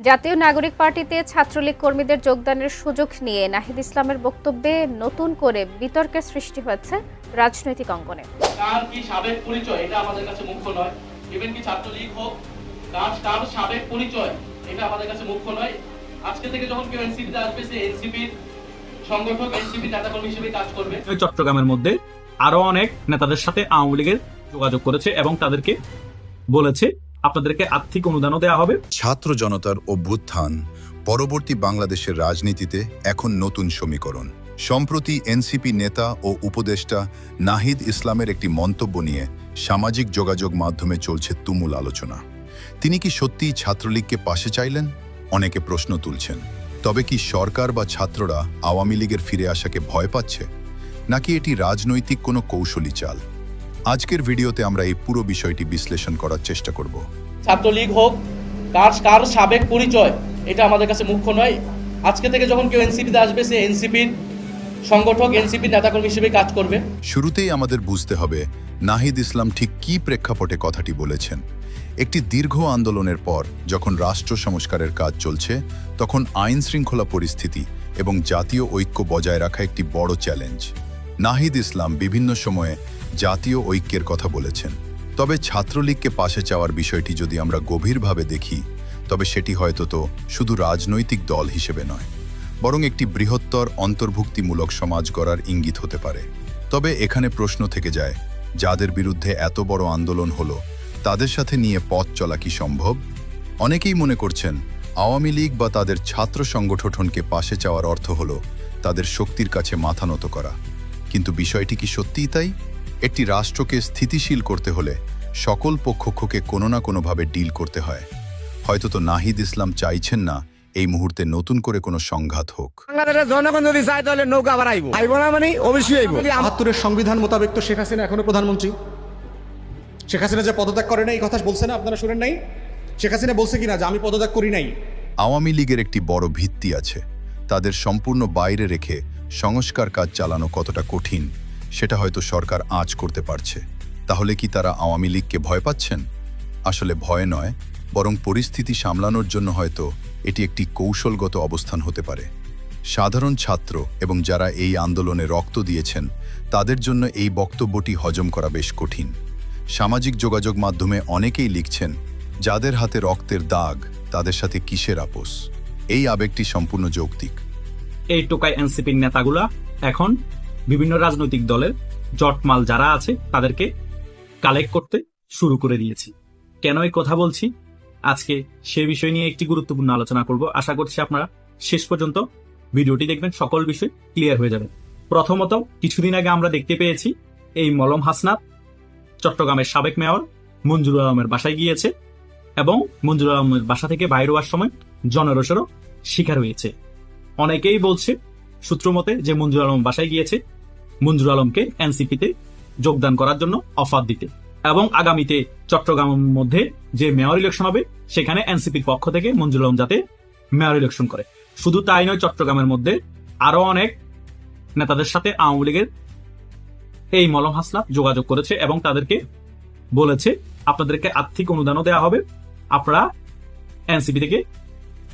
জাতীয় নাগরিক পার্টিতে ছাত্রলীগ কর্মীদের যোগদানের সুযোগ নিয়ে নাহিদ ইসলামের বক্তব্যে নতুন করে বিতর্কের সৃষ্টি হয়েছে রাজনৈতিক অঙ্গনে। কার কি সাবেক পরিচয় এটা আমাদের কাছে মুখ্য নয়। ইভেন কি ছাত্রলীগ হোক, কার সাবেক পরিচয় এটা আমাদের কাছে মুখ্য নয়। আজকে থেকে যখন কেউ এনসিপিতে আসবে, সে এনসিপির সংগঠক, এনসিপি নেতাকর্মী হিসেবে কাজ করবে। চট্টগ্রামের মধ্যে আরো অনেক নেতাদের সাথে আওয়ামী লীগের যোগাযোগ করেছে এবং তাদেরকে বলেছে আপনাদেরকে আর্থিক অনুদানও দেওয়া হবে। ছাত্র জনতার অভ্যুত্থান পরবর্তী বাংলাদেশের রাজনীতিতে এখন নতুন সমীকরণ। সম্প্রতি এনসিপি নেতা ও উপদেষ্টা নাহিদ ইসলামের একটি মন্তব্য নিয়ে সামাজিক যোগাযোগ মাধ্যমে চলছে তুমুল আলোচনা। তিনি কি সত্যিই ছাত্রলীগকে পাশে চাইলেন? অনেকে প্রশ্ন তুলছেন, তবে কি সরকার বা ছাত্ররা আওয়ামী লীগের ফিরে আসাকে ভয় পাচ্ছে, নাকি এটি রাজনৈতিক কোনো কৌশলী চাল? আজকের ভিডিওতে আমরা এই পুরো বিষয়টি বিশ্লেষণ করার চেষ্টা করব। ছাত্রলীগ হোক, কার সাবেক পরিচয় এটা আমাদের কাছে মুখ্য নয়। আজকে থেকে যখন কেউ এনসিপিতে আসবে, সে এনসিপির সংগঠক, এনসিপির নেতাকর্মী হিসেবে কাজ করবে। শুরুতেই আমাদের বুঝতে হবে নাহিদ ইসলাম ঠিক কী প্রেক্ষাপটে কথাটি বলেছেন। একটি দীর্ঘ আন্দোলনের পর যখন রাষ্ট্র সংস্কারের কাজ চলছে, তখন আইন শৃঙ্খলা পরিস্থিতি এবং জাতীয় ঐক্য বজায় রাখা একটি বড় চ্যালেঞ্জ। নাহিদ ইসলাম বিভিন্ন সময়ে জাতীয় ঐক্যের কথা বলেছেন, তবে ছাত্রলীগকে পাশে চাওয়ার বিষয়টি যদি আমরা গভীরভাবে দেখি, তবে সেটি হয়তো শুধু রাজনৈতিক দল হিসেবে নয়, বরং একটি বৃহত্তর অন্তর্ভুক্তিমূলক সমাজ গড়ার ইঙ্গিত হতে পারে। তবে এখানে প্রশ্ন থেকে যায়, যাদের বিরুদ্ধে এত বড় আন্দোলন হলো, তাদের সাথে নিয়ে পথ চলা কি সম্ভব? অনেকেই মনে করছেন আওয়ামী লীগ বা তাদের ছাত্র সংগঠনকে পাশে চাওয়ার অর্থ হলো তাদের শক্তির কাছে মাথা নত করা। কিন্তু বিষয়টি কি সত্যিই তাই? একটি রাষ্ট্রকে স্থিতিশীল করতে হলে সকল পক্ষকে কোনো না কোনোভাবে ডিল করতে হয়। হয়তো নাহিদ ইসলাম চাইছেন না এই মুহূর্তে নতুন করে কোনো সংঘাত হোক। বাংলাদেশের জনগণ যদি চায় তাহলে নৌকা আবার আইব না, মানে অবশ্যই আইব। ৭২-এর সংবিধান মোতাবেক তো শেখ হাসিনা এখনো প্রধানমন্ত্রী। শেখ হাসিনা যে পদত্যাগ করে না, এই কথা বলছে না, আপনারা শুনেন নাই? শেখ হাসিনা বলছে কিনা যে আমি পদত্যাগ করি নাই? আওয়ামী লীগের একটি বড় ভিত্তি আছে, তাদের সম্পূর্ণ বাইরে রেখে সংস্কার কাজ চালানো কতটা কঠিন সেটা হয়তো সরকার আঁচ করতে পারছে। তাহলে কি তারা আওয়ামী লীগকে ভয় পাচ্ছেন? আসলে ভয় নয়, বরং পরিস্থিতি সামলানোর জন্য হয়তো এটি একটি কৌশলগত অবস্থান হতে পারে। সাধারণ ছাত্র এবং যারা এই আন্দোলনে রক্ত দিয়েছেন, তাদের জন্য এই বক্তব্যটি হজম করা বেশ কঠিন। সামাজিক যোগাযোগ মাধ্যমে অনেকেই লিখছেন, যাদের হাতে রক্তের দাগ তাদের সাথে কিসের আপোষ? এই আবেগটি সম্পূর্ণ যৌক্তিক। এই টোকাই এনসিপির নেতাগুলা এখন বিভিন্ন রাজনৈতিক দলের জটমাল যারা আছে তাদেরকে কালেক্ট করতে শুরু করে দিয়েছে। কেন এই কথা বলছি? আজকে সে বিষয় নিয়ে একটি গুরুত্বপূর্ণ আলোচনা করব। আশা করছি আপনারা শেষ পর্যন্ত ভিডিওটি দেখবেন, সকল বিষয় ক্লিয়ার হয়ে যাবে। প্রথমত, কিছুদিন আগে আমরা দেখতে পেয়েছি এই মলম হাসনাত চট্টগ্রামের সাবেক মেয়র মঞ্জুরুল আলমের বাসায় গিয়েছে এবং মঞ্জুরুল আলমের বাসা থেকে বাইরে হওয়ার সময় জনরোষেরও শিকার হয়েছে। অনেকেই বলছে সূত্র মতে যে মঞ্জুরুল আলম বাসায় গিয়েছে মঞ্জুরুল আলমকে এনসিপিতে যোগদান করার জন্য অফার দিতে, এবং আগামীতে চট্টগ্রামের মধ্যে যে মেয়র ইলেকশন হবে সেখানে এনসিপির পক্ষ থেকে মঞ্জুরুল আলম যাতে মেয়র ইলেকশন করে। শুধু তাই নয়, চট্টগ্রামের মধ্যে আরো অনেক নেতাদের সাথে আওয়ামী লীগের এই মলম হাসনাত যোগাযোগ করেছে এবং তাদেরকে বলেছে আপনাদেরকে আর্থিক অনুদানও দেওয়া হবে, আপনারা এনসিপি থেকে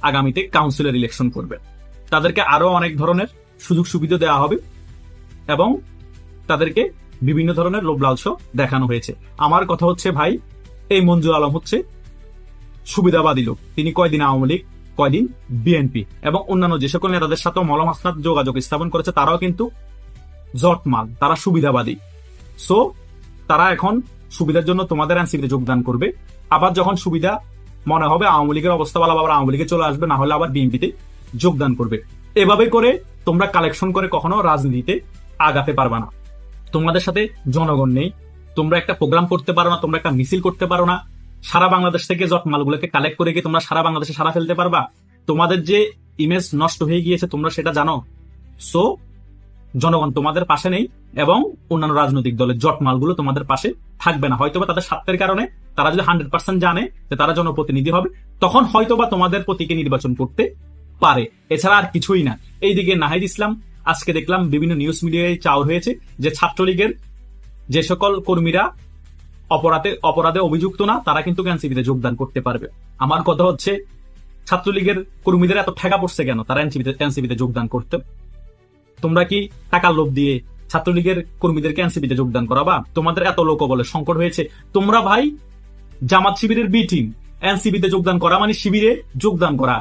আগামীতে কাউন্সিলর ইলেকশন করবেন। তাদেরকে আরো অনেক ধরনের সুযোগ সুবিধা দেওয়া হবে এবং তাদেরকে বিভিন্ন ধরনের লোভ লালসা দেখানো হয়েছে। আমার কথা হচ্ছে, ভাই, এই মঞ্জুর আলম হচ্ছে সুবিধাবাদী লোক। তিনি কয়দিন আওয়ামী লীগ, কয়দিন বিএনপি এবং অন্যান্য যে সকল নেতাদের সাথে মলম হাসনাত যোগাযোগ স্থাপন করেছে তারাও কিন্তু জটমাল, তারা সুবিধাবাদী। সো তারা এখন সুবিধার জন্য তোমাদের এনসিপিতে যোগদান করবে, আবার যখন সুবিধা মনে হবে আওয়ামী লীগের অবস্থা ভালো, আবার আওয়ামী লীগে চলে আসবে, না হলে আবার বিএনপিতে যোগদান করবে। এভাবে করে তোমরা কালেকশন করে কখনো রাজনীতিতে আগাতে পারবা না। তোমাদের সাথে জনগণ নেই, তোমরা একটা প্রোগ্রাম করতে পারো না, তোমরা একটা মিছিল করতে পারো না। সারা বাংলাদেশ থেকে জটমালগুলোকে কালেক্ট করে গিয়ে তোমরা সারা বাংলাদেশে সারা ফেলতে পারবা? তোমাদের যে ইমেজ নষ্ট হয়ে গিয়েছে তোমরা সেটা জানো। সো জনগণ তোমাদের পাশে নেই এবং অন্যান্য রাজনৈতিক দলের জটমালগুলো তোমাদের পাশে থাকবে না। হয়তোবা তাদের স্বার্থের কারণে তারা যদি 100% জানে যে তারা জনপ্রতিনিধি হবে, তখন হয়তোবা তোমাদের প্রতীকে নির্বাচন করতে পারে, এছাড়া আর কিছুই না। এইদিকে নাহিদ ইসলাম আজকে দেখলাম বিভিন্ন নিউজ মিডিয়ায় চাউর হয়েছে যে ছাত্রলীগের যে সকল কর্মীরা অপরাধে অভিযুক্ত না তারা কিন্তু এনসিপিতে যোগদান করতে পারবে। আমার কথা হচ্ছে ছাত্রলীগের কর্মীদের এত ঠেকা পড়ছে কেন তারা এনসিপিতে যোগদান করতে? তোমরা কি টাকার লোভ দিয়ে ছাত্রলীগের কর্মীদেরকে এনসিপিতে যোগদান করাবা? তোমাদের এত লোকবলে সংকট হয়েছে, তোমরা ভাই জামাত শিবিরের বি টিম, এনসিপিতে যোগদান করা মানে শিবিরে যোগদান করা।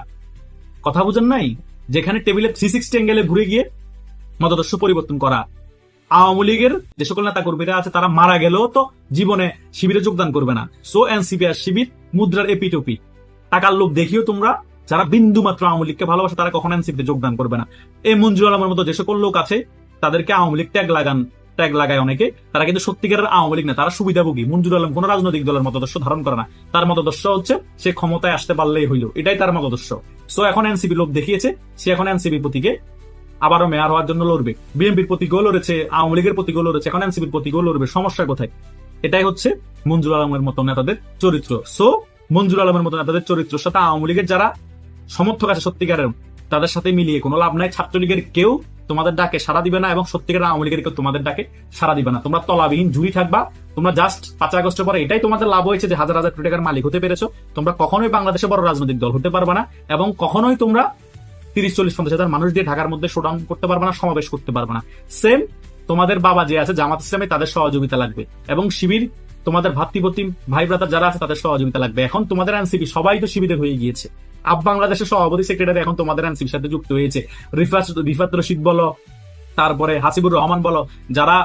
কথা বুঝেন নাই? যেখানে টেবিলে 360 অ্যাঙ্গেলে ঘুরে গিয়ে মতাদর্শ পরিবর্তন করা। আওয়ামী লীগের যে সকল নেতা কর্মীরা আছে তারা মারা গেলেও তো জীবনে শিবিরে যোগদান করবে না। সো এনসিপি আর শিবির মুদ্রার এপিটপি। টাকার লোভ দেখিও তোমরা যারা বিন্দু মাত্র আওয়ামী লীগকে ভালোবাসে তারা কখনো এনসিপিতে যোগদান করবে না। এই মঞ্জুর আলমের মতো যে সকল লোক আছে তাদেরকে আওয়ামী লীগ ট্যাগ লাগায় অনেকে, তারা কিন্তু সত্যিকারের আওয়ামী লীগ না, তারা সুবিধাভোগী। মঞ্জুর আলম কোন রাজনৈতিক দলের মতাদর্শ ধারণ করে না, তার মতাদর্শ হচ্ছে সে ক্ষমতায় আসতে পারলেই হইল, এটাই তার মতাদর্শ। সো এখন এনসিপি লোভ দেখিয়েছে, সে এখন এনসিপি প্রতীকে আবারও মেয়র হওয়ার জন্য লড়বে। বিএনপির প্রতীকেও লড়েছে, আওয়ামী লীগের প্রতীকেও লড়েছে, এখন এনসিপির প্রতীকেও লড়বে। সমস্যা কোথায়? এটাই হচ্ছে মঞ্জুর আলমের মতো নেতাদের চরিত্র। সো মঞ্জুর আলমের মতো নেতাদের চরিত্রের সাথে আওয়ামী লীগের যারা সমর্থক আছে সত্যিকারের, তাদের সাথে মিলিয়ে কোনো লাভ নাই। ছাত্রলীগের কেউ তোমাদের ডাকে সাড়া দিবে না এবং সত্যিকারের আওয়ামী লীগের কেউ তোমাদের ডাকে সাড়া দিবে না। তোমরা তলাবিহীন জুড়ি থাকবা। তোমরা জাস্ট 5 আগস্টের পরে এটাই তোমাদের লাভ হয়েছে যে হাজার হাজার কোটি টাকার মালিক হতে পেরেছো। তোমরা কখনোই বাংলাদেশে বড় রাজনৈতিক দল হতে পারবে না এবং কখনোই তোমরা 30-40-50 হাজার মানুষ দিয়ে ঢাকার মধ্যে শোডাউন করতে পারবে না, সমাবেশ করতে পারবে না। সেম তোমাদের বাবা যে আছে জামাত ইসলামে, তাদের সহযোগিতা লাগবে এবং শিবির তোমাদের ভাতৃপ্রতিম ভাই ব্রাতার যারা আছে তাদের সহযোগিতা লাগবে। এখন তোমাদের এনসিপি সবাই তো শিবিরে হয়ে গিয়েছে। আপ বাংলাদেশের সভাপতি সেক্রেটারি এখন তোমাদের এনসিপির সাথে যুক্ত হয়েছে। রিফাত রশিদ বলো, তারপরে হাসিবুর রহমান বলো, যারা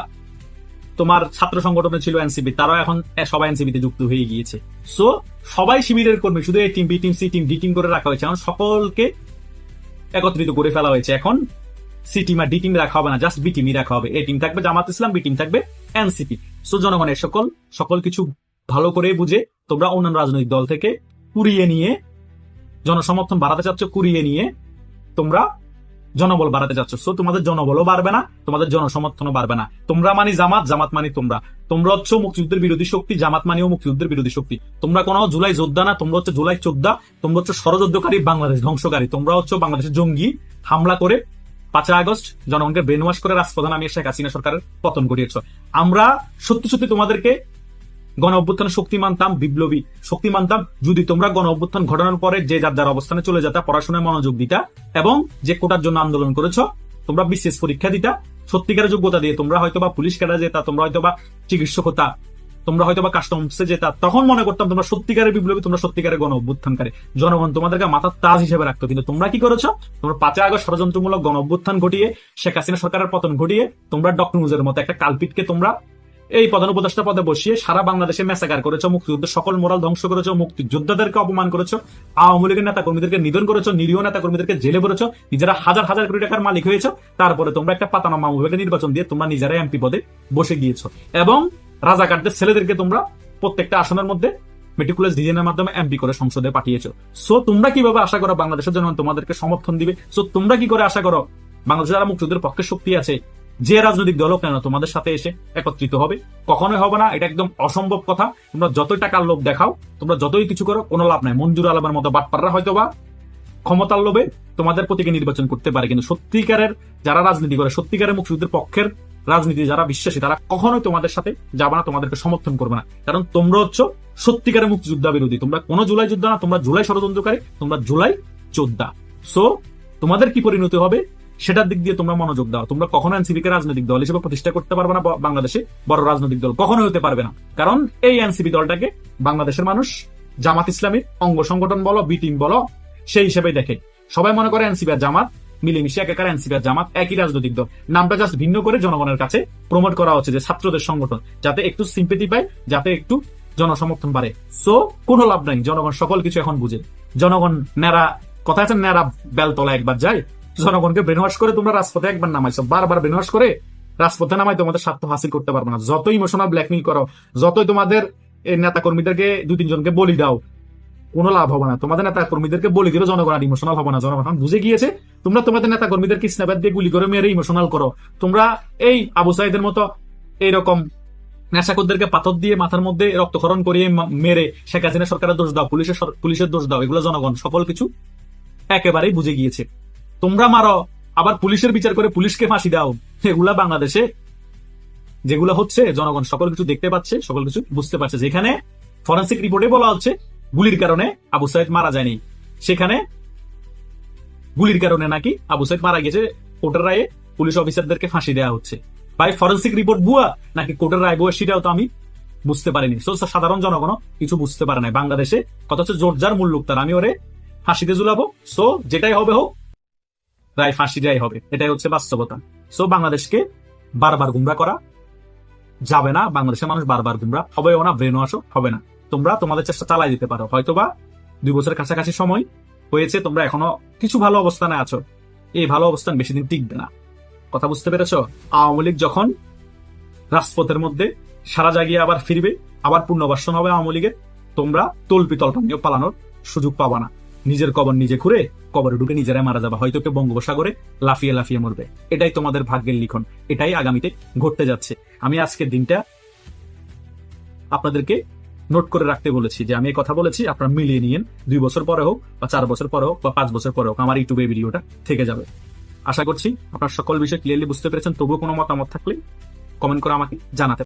তোমার ছাত্র সংগঠনে ছিল এনসিপি, তারাও এখন সবাই এনসিপিতে যুক্ত হয়ে গিয়েছে। সো সবাই শিবিরের কর্মী, শুধু A team, B team, C team, D team করে রাখা হয়েছে। এখন সকলকে একত্রিত করে ফেলা হয়েছে। এখন সি টিম আর ডি টিম রাখা হবে না, জাস্ট বি টিমই রাখা হবে। এ টিম থাকবে জামাত ইসলাম, বি টিম থাকবে এনসিপি। সো জনগণের সকল কিছু ভালো করে বুঝে তোমরা অন্যান্য রাজনৈতিক দল থেকে কুড়িয়ে নিয়ে জনসমর্থন বাড়াতে চাচ্ছ, কুড়িয়ে নিয়ে তোমরা জনবল বাড়াতে চাচ্ছ। সো তোমাদের জনবলও বাড়বে না, তোমাদের জনসমর্থনও বাড়বে না। তোমরা মানি জামাত, জামাত মানি তোমরা হচ্ছে মুক্তিযুদ্ধের বিরোধী শক্তি, জামাত মানিও মুক্তিযুদ্ধের বিরোধী শক্তি। তোমরা কোনো জুলাই যোদ্ধা না, তোমরা হচ্ছে জুলাই যোদ্ধা, তোমরা হচ্ছে ষড়যন্ত্রকারী, বাংলাদেশ ধ্বংসকারী। তোমরা হচ্ছে বাংলাদেশের জঙ্গি, হামলা করে 5 আগস্ট জনগণকে ব্রেনওয়াশ করে রাজপ্রধান আমি শেখ হাসিনা সরকারের পতন ঘটিয়েছ। আমরা সত্যি সত্যি তোমাদেরকে গণ অভ্যুত্থানের শক্তি মানতাম, বিপ্লবী শক্তি মানতাম, যদি তোমরা গণ অভ্যুত্থান ঘটানোর পরে যে যার অবস্থানে চলে যেতা, পড়াশোনায় মনোযোগ দিতা এবং যে কোটার জন্য আন্দোলন করেছ, তোমরা বিশেষ পরীক্ষা দিতা, সত্যিকারের যোগ্যতা দিয়ে তোমরা হয়তোবা পুলিশ ক্যাডার যেতা, তোমরা হয়তোবা চিকিৎসক হতা, তোমরা হয়তোবা কাস্টমসে যেতা, তখন মনে করতাম তোমরা সত্যিকারের বিপ্লবী, তোমরা সত্যিকারের গণ অভ্যুত্থানকারী। জনগণ তোমাদেরকে মাথার তাজ হিসেবে রাখতো। কিন্তু তোমরা কি করেছো? তোমরা 5 আগস্ট ষড়যন্ত্রমূলক গণ অভ্যুত্থান ঘটিয়ে শেখ হাসিনা সরকারের পতন ঘটিয়ে তোমরা ডক্টর মুজের মতো একটা কালপিটকে তোমরা এই প্রধান উপদেষ্টা পদে বসিয়ে সারা বাংলাদেশে মেসাকার করেছো, মুক্তিযুদ্ধের সকল মোরাল ধ্বংস করেছো, মুক্তিযোদ্ধাদেরকে অপমান করেছো, আওয়ামী লীগের নেতা কর্মীদেরকে নিধন করেছো, নিরীহ নেতা কর্মীদেরকে জেলে ভরেছো, নিজেরা হাজার হাজার কোটি টাকার মালিক হয়েছো। তারপরে তোমরা একটা পাতানো মামুকে নির্বাচন দিয়ে তোমরা নিজেরা এমপি পদে বসে গিয়েছো এবং রাজাকারদের ছেলেদেরকে তোমরা প্রত্যেকটা আসনের মধ্যে মেটিকুলাস ডিজাইনের মাধ্যমে এমপি করে সংসদে পাঠিয়েছো। সো তোমরা কিভাবে আশা করো বাংলাদেশের জনগণ তোমাদেরকে সমর্থন দিবে? সো তোমরা কি করে আশা করো বাংলাদেশের যারা মুক্তিযুদ্ধের পক্ষে শক্তি আছে, যে রাজনৈতিক দল কেন তোমাদের সাথে এসে একত্রিত হবে? কখনোই হবে না, এটা একদম অসম্ভব কথা। তোমরা যতই টাকার লোভ দেখাও, তোমরা যতই কিছু করো, কোনো লাভ নাই। মঞ্জুর আলমের মতো বাটপাররা হয়তোবা ক্ষমতার লোভে তোমাদের প্রতীকে নির্বাচন করতে পারে, কিন্তু সত্যিকারের যারা রাজনীতি করে, সত্যিকারের মুক্তিযুদ্ধের পক্ষের রাজনীতি যারা বিশ্বাসী, তারা কখনোই তোমাদের সাথে যাবে না, তোমাদেরকে সমর্থন করবে না। কারণ তোমরা হচ্ছে সত্যিকারের মুক্তিযোদ্ধা বিরোধী। তোমরা কোনো জুলাই যোদ্ধা না, তোমরা জুলাই ষড়যন্ত্রকারী, তোমরা জুলাই যোদ্ধা। সো তোমাদের কি পরিণতি হবে সেটার দিক দিয়ে তোমরা মনোযোগ দাও। তোমরা কখনো এনসিপি কে রাজনৈতিক দল হিসেবে প্রতিষ্ঠা করতে পারবে না, বাংলাদেশে বড় রাজনৈতিক দল কখনোই হতে পারবে না। কারণ এই এনসিপি দলটাকে বাংলাদেশের মানুষ জামাত ইসলামীর অঙ্গ সংগঠন বলো, বি টিম বলো, সেই হিসেবে দেখে। সবাই মনে করে এনসিপি আর জামাত মিলেমিশে একাকার, এনসিপি আর জামাত একই রাজনৈতিক দল। নামটা জাস্ট ভিন্ন করে জনগণের কাছে প্রমোট করা হচ্ছে যে ছাত্রদের সংগঠন, যাতে একটু সিম্পেথি পায়, যাতে একটু জনসমর্থন বাড়ে। সো কোনো লাভ নাই। জনগণ সকল কিছু এখন বুঝে। জনগণ ন্যাড়া, কথা আছে ন্যাড়া বেলতলা একবার যায়। জনগণকে ব্রেনওয়াশ করে তোমরা রাজপথে একবার নামাইছো, বারবার ব্রেনওয়াশ করে রাজপথে নামাই তোমাদের স্বার্থ হাসিল করতে পারবে না। যতই ইমোশনাল ব্ল্যাকমেইল করো, যতই তোমাদের নেতা কর্মীদেরকে 2-3 জনকে বলি দাও, কোনো লাভ হবে না। তোমাদের নেতা কর্মীদেরকে বলি দিলে জনগণ আর ইমোশনাল হবে না। জনগণ বুঝে গিয়েছে তোমরা তোমাদের নেতা কর্মীদেরকে স্ন্যাপার দিয়ে গুলি করে মেরে ইমোশনাল করো। তোমরা এই আবু সাইদের মতো এইরকম নেশাখোরদেরকে পাথর দিয়ে মাথার মধ্যে রক্তক্ষরণ করিয়ে মেরে শেখ হাসিনা সরকারের দোষ দাও, পুলিশের দোষ দাও। এগুলো জনগণ সকল কিছু একেবারেই বুঝে গিয়েছে। তোমরা মারো, আবার পুলিশের বিচার করে পুলিশকে ফাঁসি দাও। এগুলা বাংলাদেশে যেগুলো হচ্ছে জনগণ সকল কিছু দেখতে পাচ্ছে, সকল কিছু বুঝতে পারছে। যেখানে ফরেন্সিক রিপোর্টে বলা হচ্ছে গুলির কারণে আবু সাইদ মারা যায়নি, সেখানে গুলির কারণে নাকি আবু সাইদ মারা গেছে, কোর্টের রায়ে পুলিশ অফিসারদেরকে ফাঁসি দেওয়া হচ্ছে। ভাই ফরেন্সিক রিপোর্ট ভুয়া নাকি কোর্টের রায় ভুয়া, সেটাও তো আমি বুঝতে পারিনি। সাধারণ জনগণ কিছু বুঝতে পারে নাই বাংলাদেশে, কত হচ্ছে জোরজার মূল্য তার, আমি ওরে ফাঁসিতে ঝুলাবো। সো যেটাই হবে হোক, রায় ফাঁসি দেওয়াই হবে, এটাই হচ্ছে বাস্তবতা। সো বাংলাদেশকে বারবার গুমরা করা যাবে না, বাংলাদেশের মানুষ বারবার গুমরা হবেও না, ব্রেন ওয়াশও হবে না। তোমরা তোমাদের চেষ্টা চালাই দিতে পারো, হয়তোবা 2 বছরের কাছাকাছি সময় হয়েছে, তোমরা এখনো কিছু ভালো অবস্থানে আছো, এই ভালো অবস্থান বেশি দিন টিকবে না। কথা বুঝতে পেরেছ? আওয়ামী লীগ যখন রাজপথের মধ্যে সারা জাগিয়ে আবার ফিরবে, আবার পুনর্বাসন হবে আওয়ামী লীগের, তোমরা তল্পি তল্পানিও পালানোর সুযোগ পাবা না। নিজের কবর নিজে খুঁড়ে কবরে ঢুকে নিজেরাই মারা যাবে, হয়তো কেউ বঙ্গোপসাগরে লাফিয়ে লাফিয়ে মরবে। এটাই তোমাদের ভাগ্যের লিখন, এটাই আগামীতে ঘটতে যাচ্ছে। আমি আজকের দিনটা আপনাদেরকে নোট করে রাখতে বলেছি, যে আমি এই কথা বলেছি, আপনারা মিলিয়ে নিয়েন। 2 বছর পরে হোক বা 4 বছর পরে হোক বা 5 বছর পরে হোক, আমার ইউটিউবে ভিডিওটা থেকে যাবে। আশা করছি আপনার সকল বিষয় ক্লিয়ারলি বুঝতে পেরেছেন। তবুও কোনো মতামত থাকলে কমেন্ট করে আমাকে জানাতে